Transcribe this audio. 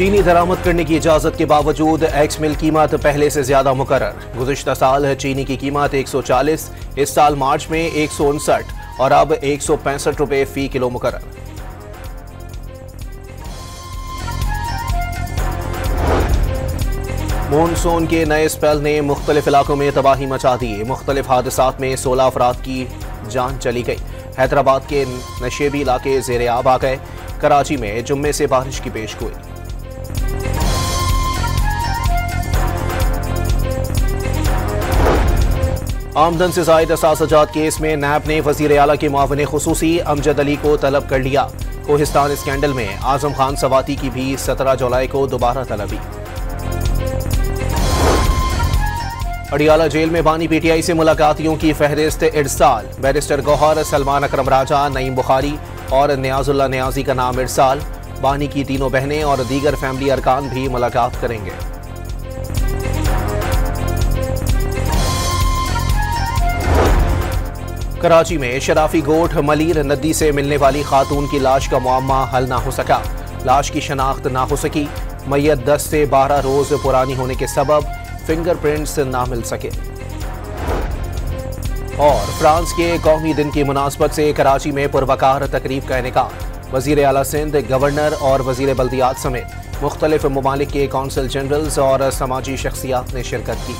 चीनी दरामद करने की इजाजत के बावजूद एक्स मिल कीमत पहले से ज्यादा मुकर्रर। गुज़िश्ता साल चीनी की कीमत 140, इस साल मार्च में 159 और अब 165 रुपए फी किलो मुकर्रर। मॉनसून के नए स्पेल ने मुख्तलिफ इलाकों में तबाही मचा दी। मुख्तलिफ हादसात में 16 अफराद की जान चली गई। हैदराबाद के नशेबी इलाके ज़ेरे आब आ गए। कराची में जुम्मे से बारिश की पेशगोई। आमदन से ज़ायद असासजात केस में नैब ने वज़ीर आला के मुआविन खुसूसी अमजद अली को तलब कर लिया। कोहिस्तान स्कैंडल में आजम खान सवाती की भी 17 जुलाई को दोबारा तलबी। अडियाला जेल में बानी पीटीआई से मुलाकातियों की फहरिस्त इरसाल। बैरिस्टर गौहर, सलमान अकरम राजा, नईम बुखारी और नियाजुल्लाह नियाजी का नाम इरसाल। बानी की तीनों बहनें और दीगर फैमिली अरकान भी मुलाकात करेंगे। कराची में शराफी गोठ मलीर नदी से मिलने वाली खातून की लाश का मुअम्मा हल ना हो सका। लाश की शनाख्त ना हो सकी। मैयत 10 से 12 रोज पुरानी होने के सबब फिंगरप्रिंट्स ना मिल सके। और फ्रांस के कौमी दिन की मुनासबत से कराची में पुरवकार तकरीब का इनेकाद। वजीर आला सिंध, गवर्नर और वजीर बल्दियात समेत मुख्तलिफ ममालिक के कौंसल जनरल्स और समाजी शख्सियात ने शिरकत की।